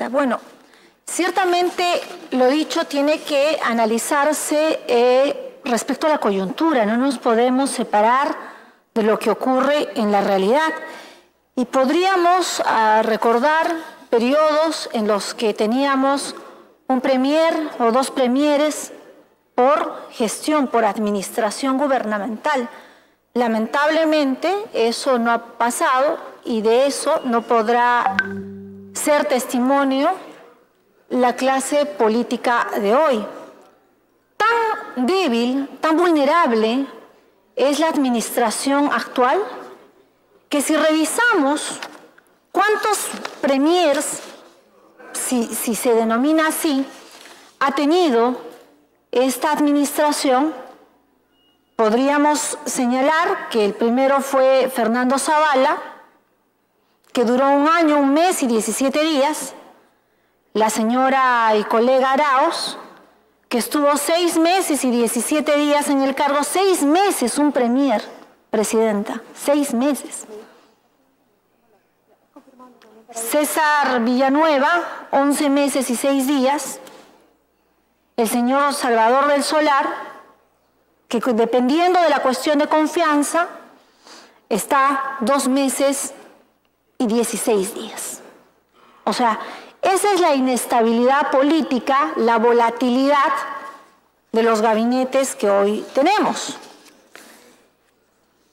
Bueno, ciertamente lo dicho tiene que analizarse respecto a la coyuntura. No nos podemos separar de lo que ocurre en la realidad. Y podríamos recordar periodos en los que teníamos un premier o dos premieres por gestión, por administración gubernamental. Lamentablemente eso no ha pasado y de eso no podrá ser testimonio la clase política de hoy. Tan débil, tan vulnerable es la administración actual que si revisamos cuántos premiers, si se denomina así, ha tenido esta administración, podríamos señalar que el primero fue Fernando Zavala, que duró 1 año, 1 mes y 17 días, la señora y colega Arauz, que estuvo 6 meses y 17 días en el cargo, 6 meses un premier, presidenta, 6 meses. César Villanueva, 11 meses y 6 días. El señor Salvador del Solar, que dependiendo de la cuestión de confianza, está 2 meses y 16 días. O sea, esa es la inestabilidad política, la volatilidad de los gabinetes que hoy tenemos.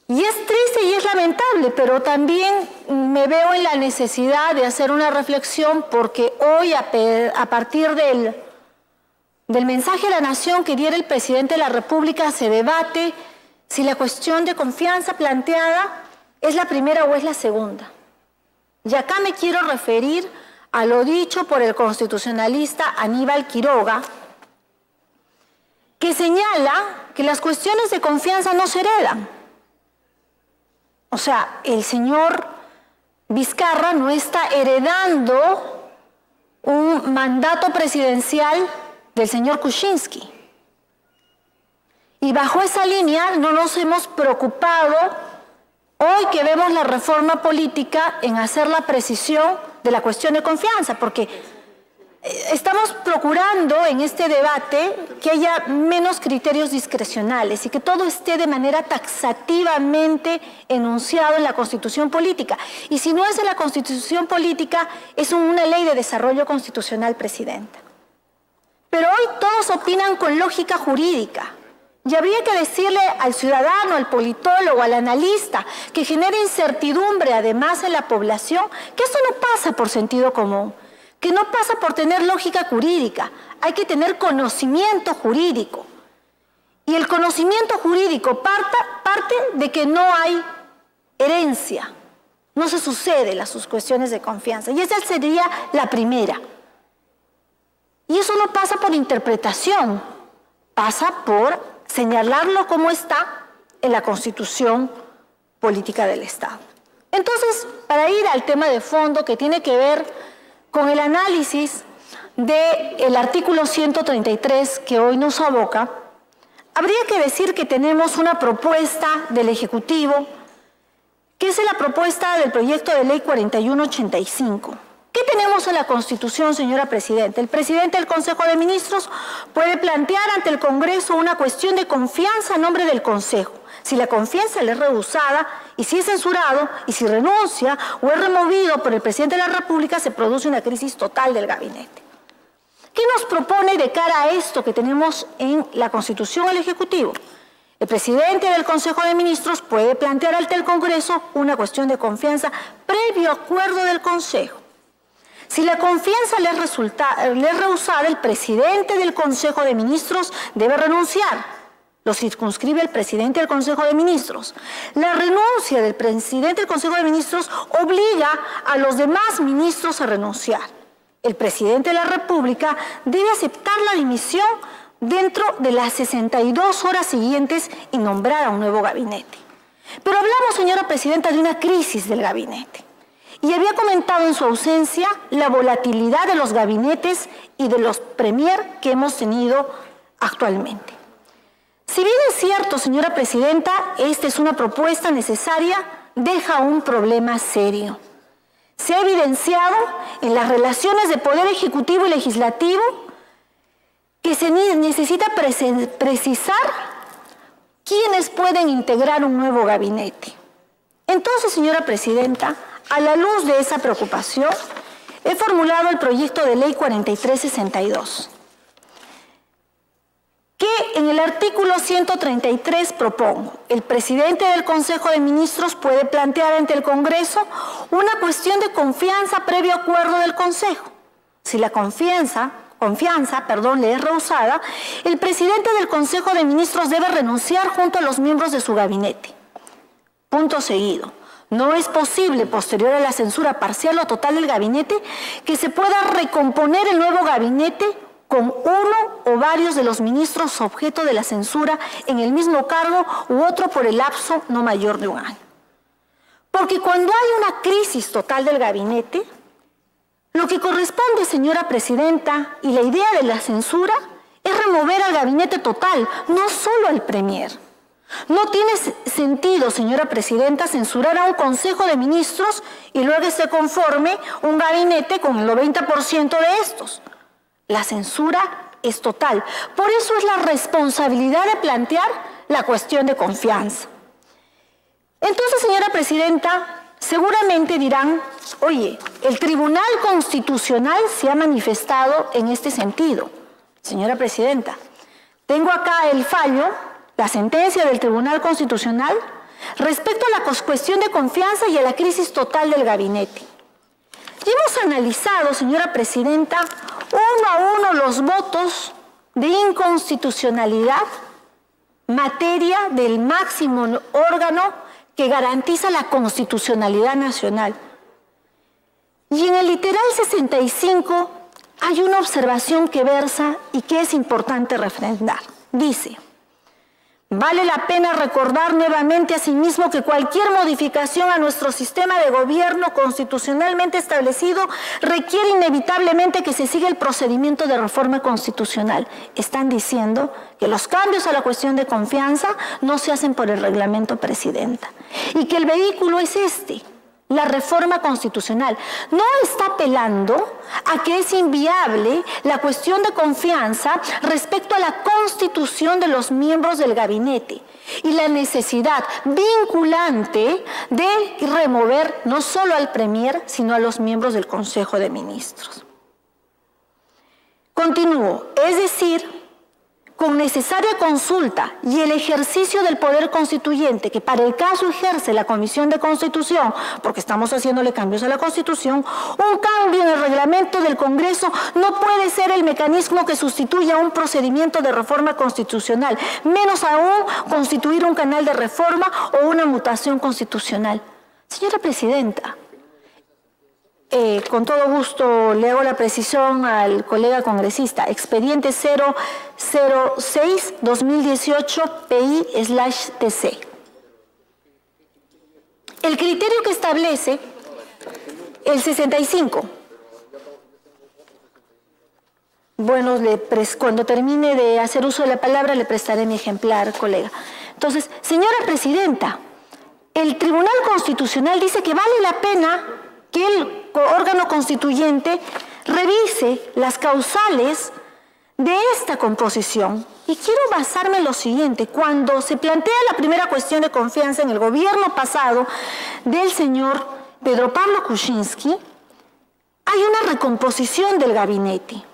Y es triste y es lamentable, pero también me veo en la necesidad de hacer una reflexión porque hoy, a partir del mensaje a la nación que diera el presidente de la República, se debate si la cuestión de confianza planteada es la primera o es la segunda. Y acá me quiero referir a lo dicho por el constitucionalista Aníbal Quiroga, que señala que las cuestiones de confianza no se heredan. O sea, el señor Vizcarra no está heredando un mandato presidencial del señor Kuczynski. Y bajo esa línea no nos hemos preocupado, hoy que vemos la reforma política, en hacer la precisión de la cuestión de confianza, porque estamos procurando en este debate que haya menos criterios discrecionales y que todo esté de manera taxativamente enunciado en la Constitución Política. Y si no es en la Constitución Política, es una ley de desarrollo constitucional, Presidenta. Pero hoy todos opinan con lógica jurídica. Y habría que decirle al ciudadano, al politólogo, al analista, que genera incertidumbre además en la población, que esto no pasa por sentido común, que no pasa por tener lógica jurídica, hay que tener conocimiento jurídico. Y el conocimiento jurídico parte de que no hay herencia, no se suceden las cuestiones de confianza. Y esa sería la primera. Y eso no pasa por interpretación, pasa por señalarlo como está en la Constitución Política del Estado. Entonces, para ir al tema de fondo que tiene que ver con el análisis del artículo 133 que hoy nos aboca, habría que decir que tenemos una propuesta del Ejecutivo, que es la propuesta del proyecto de ley 4185. ¿Qué tenemos en la Constitución, señora Presidenta? El presidente del Consejo de Ministros puede plantear ante el Congreso una cuestión de confianza a nombre del Consejo. Si la confianza le es rehusada y si es censurado y si renuncia o es removido por el presidente de la República, se produce una crisis total del gabinete. ¿Qué nos propone de cara a esto que tenemos en la Constitución el Ejecutivo? El presidente del Consejo de Ministros puede plantear ante el Congreso una cuestión de confianza previo acuerdo del Consejo. Si la confianza le es rehusada, el presidente del Consejo de Ministros debe renunciar. Lo circunscribe el presidente del Consejo de Ministros. La renuncia del presidente del Consejo de Ministros obliga a los demás ministros a renunciar. El presidente de la República debe aceptar la dimisión dentro de las 62 horas siguientes y nombrar a un nuevo gabinete. Pero hablamos, señora Presidenta, de una crisis del gabinete. Y había comentado en su ausencia la volatilidad de los gabinetes y de los premier que hemos tenido actualmente. Si bien es cierto, señora Presidenta, esta es una propuesta necesaria, deja un problema serio. se ha evidenciado en las relaciones de poder ejecutivo y legislativo que se necesita precisar quiénes pueden integrar un nuevo gabinete. Entonces, señora presidenta, a la luz de esa preocupación, he formulado el proyecto de ley 4362, que en el artículo 133 propongo: el presidente del Consejo de Ministros puede plantear ante el Congreso una cuestión de confianza previo acuerdo del Consejo. Si la confianza le es rehusada, el presidente del Consejo de Ministros debe renunciar junto a los miembros de su gabinete. Punto seguido. No es posible, posterior a la censura parcial o total del gabinete, que se pueda recomponer el nuevo gabinete con uno o varios de los ministros objeto de la censura en el mismo cargo u otro por el lapso no mayor de un año. Porque cuando hay una crisis total del gabinete, lo que corresponde, señora presidenta, y la idea de la censura es remover al gabinete total, no solo al premier. No tiene sentido, señora presidenta, censurar a un Consejo de Ministros y luego se conforme un gabinete con el 90% de estos. La censura es total. Por eso es la responsabilidad de plantear la cuestión de confianza. Entonces, señora presidenta, seguramente dirán: oye, el Tribunal Constitucional se ha manifestado en este sentido. Señora presidenta, tengo acá el fallo, la sentencia del Tribunal Constitucional respecto a la cuestión de confianza y a la crisis total del gabinete. Y hemos analizado, señora presidenta, uno a uno los votos de inconstitucionalidad, materia del máximo órgano que garantiza la constitucionalidad nacional. Y en el literal 65 hay una observación que versa y que es importante refrendar. Dice: vale la pena recordar nuevamente asimismo que cualquier modificación a nuestro sistema de gobierno constitucionalmente establecido requiere inevitablemente que se siga el procedimiento de reforma constitucional. Están diciendo que los cambios a la cuestión de confianza no se hacen por el reglamento, presidenta, y que el vehículo es la reforma constitucional. No está apelando a que es inviable la cuestión de confianza respecto a la constitución de los miembros del gabinete y la necesidad vinculante de remover no solo al premier, sino a los miembros del Consejo de Ministros. Continúo, es decir, con necesaria consulta y el ejercicio del poder constituyente, que para el caso ejerce la Comisión de Constitución, porque estamos haciéndole cambios a la Constitución, un cambio en el reglamento del Congreso no puede ser el mecanismo que sustituya un procedimiento de reforma constitucional, menos aún constituir un canal de reforma o una mutación constitucional. Señora presidenta, con todo gusto le hago la precisión al colega congresista. Expediente 006-2018 PI/TC. El criterio que establece el 65. Bueno, cuando termine de hacer uso de la palabra le prestaré mi ejemplar, colega. Entonces, señora presidenta, el Tribunal Constitucional dice que vale la pena que el órgano constituyente revise las causales de esta composición. Y quiero basarme en lo siguiente: cuando se plantea la primera cuestión de confianza en el gobierno pasado del señor Pedro Pablo Kuczynski, hay una recomposición del gabinete.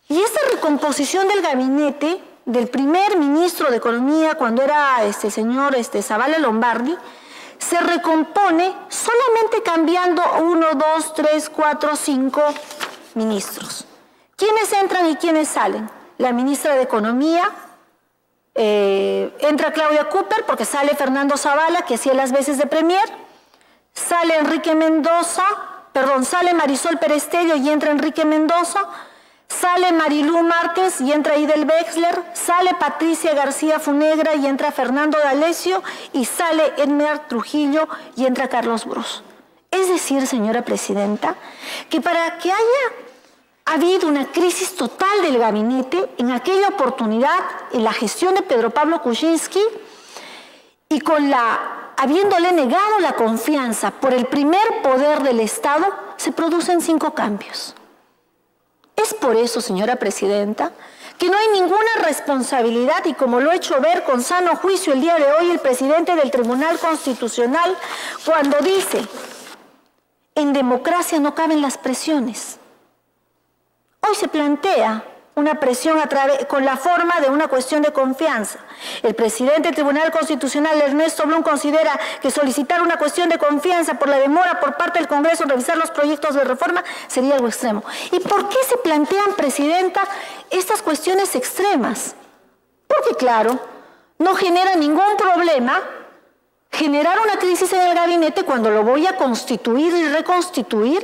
Y esta recomposición del gabinete del primer ministro de Economía, cuando era el señor Zavala Lombardi, se recompone solamente cambiando 1, 2, 3, 4, 5 ministros. ¿Quiénes entran y quiénes salen? La ministra de Economía, entra Claudia Cooper porque sale Fernando Zavala, que hacía las veces de premier, sale sale Marisol Perestello y entra Enrique Mendoza, sale Marilú Márquez y entra Idel Wexler, sale Patricia García Funegra y entra Fernando D'Alessio, y sale Edmer Trujillo y entra Carlos Brus. Es decir, señora presidenta, que para que haya habido una crisis total del gabinete, en aquella oportunidad, en la gestión de Pedro Pablo Kuczynski, y con la habiéndole negado la confianza por el primer poder del Estado, se producen 5 cambios. Es por eso, señora presidenta, que no hay ninguna responsabilidad, y como lo ha hecho ver con sano juicio el día de hoy el presidente del Tribunal Constitucional, cuando dice: en democracia no caben las presiones. Hoy se plantea una presión con la forma de una cuestión de confianza. El presidente del Tribunal Constitucional, Ernesto Blum, considera que solicitar una cuestión de confianza por la demora por parte del Congreso en revisar los proyectos de reforma sería algo extremo. ¿Y por qué se plantean, presidenta, estas cuestiones extremas? Porque, claro, no genera ningún problema generar una crisis en el gabinete cuando lo voy a constituir y reconstituir,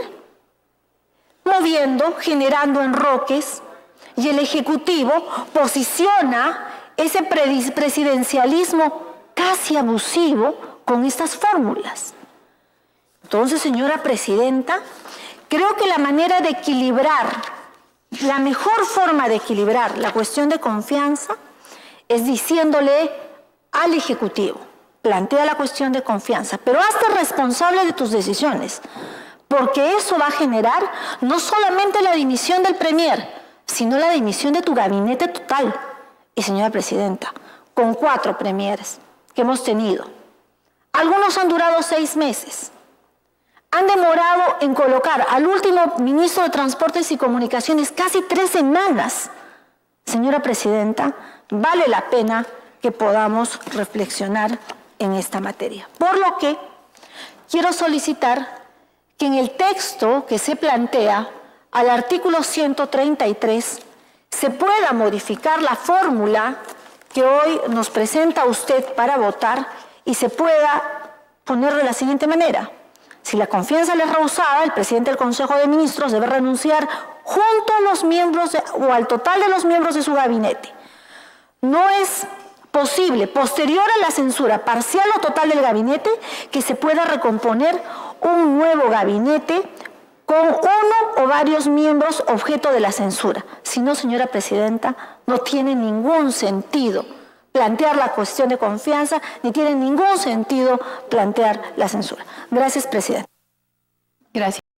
moviendo, generando enroques, y el Ejecutivo posiciona ese presidencialismo casi abusivo con estas fórmulas. Entonces, señora presidenta, creo que la manera de equilibrar, la mejor forma de equilibrar la cuestión de confianza es diciéndole al Ejecutivo: plantea la cuestión de confianza, pero hazte responsable de tus decisiones, porque eso va a generar no solamente la dimisión del Premier, sino la dimisión de tu gabinete total. Y, señora presidenta, con 4 premieres que hemos tenido, algunos han durado 6 meses, han demorado en colocar al último ministro de Transportes y Comunicaciones casi 3 semanas. Señora presidenta, vale la pena que podamos reflexionar en esta materia. Por lo que quiero solicitar que en el texto que se plantea al artículo 133 se pueda modificar la fórmula que hoy nos presenta usted para votar y se pueda poner de la siguiente manera: si la confianza le es rehusada, el presidente del Consejo de Ministros debe renunciar junto a los miembros o al total de los miembros de su gabinete. No es posible, posterior a la censura parcial o total del gabinete, que se pueda recomponer un nuevo gabinete con uno o varios miembros objeto de la censura. Si no, señora presidenta, no tiene ningún sentido plantear la cuestión de confianza, ni tiene ningún sentido plantear la censura. Gracias, presidenta. Gracias.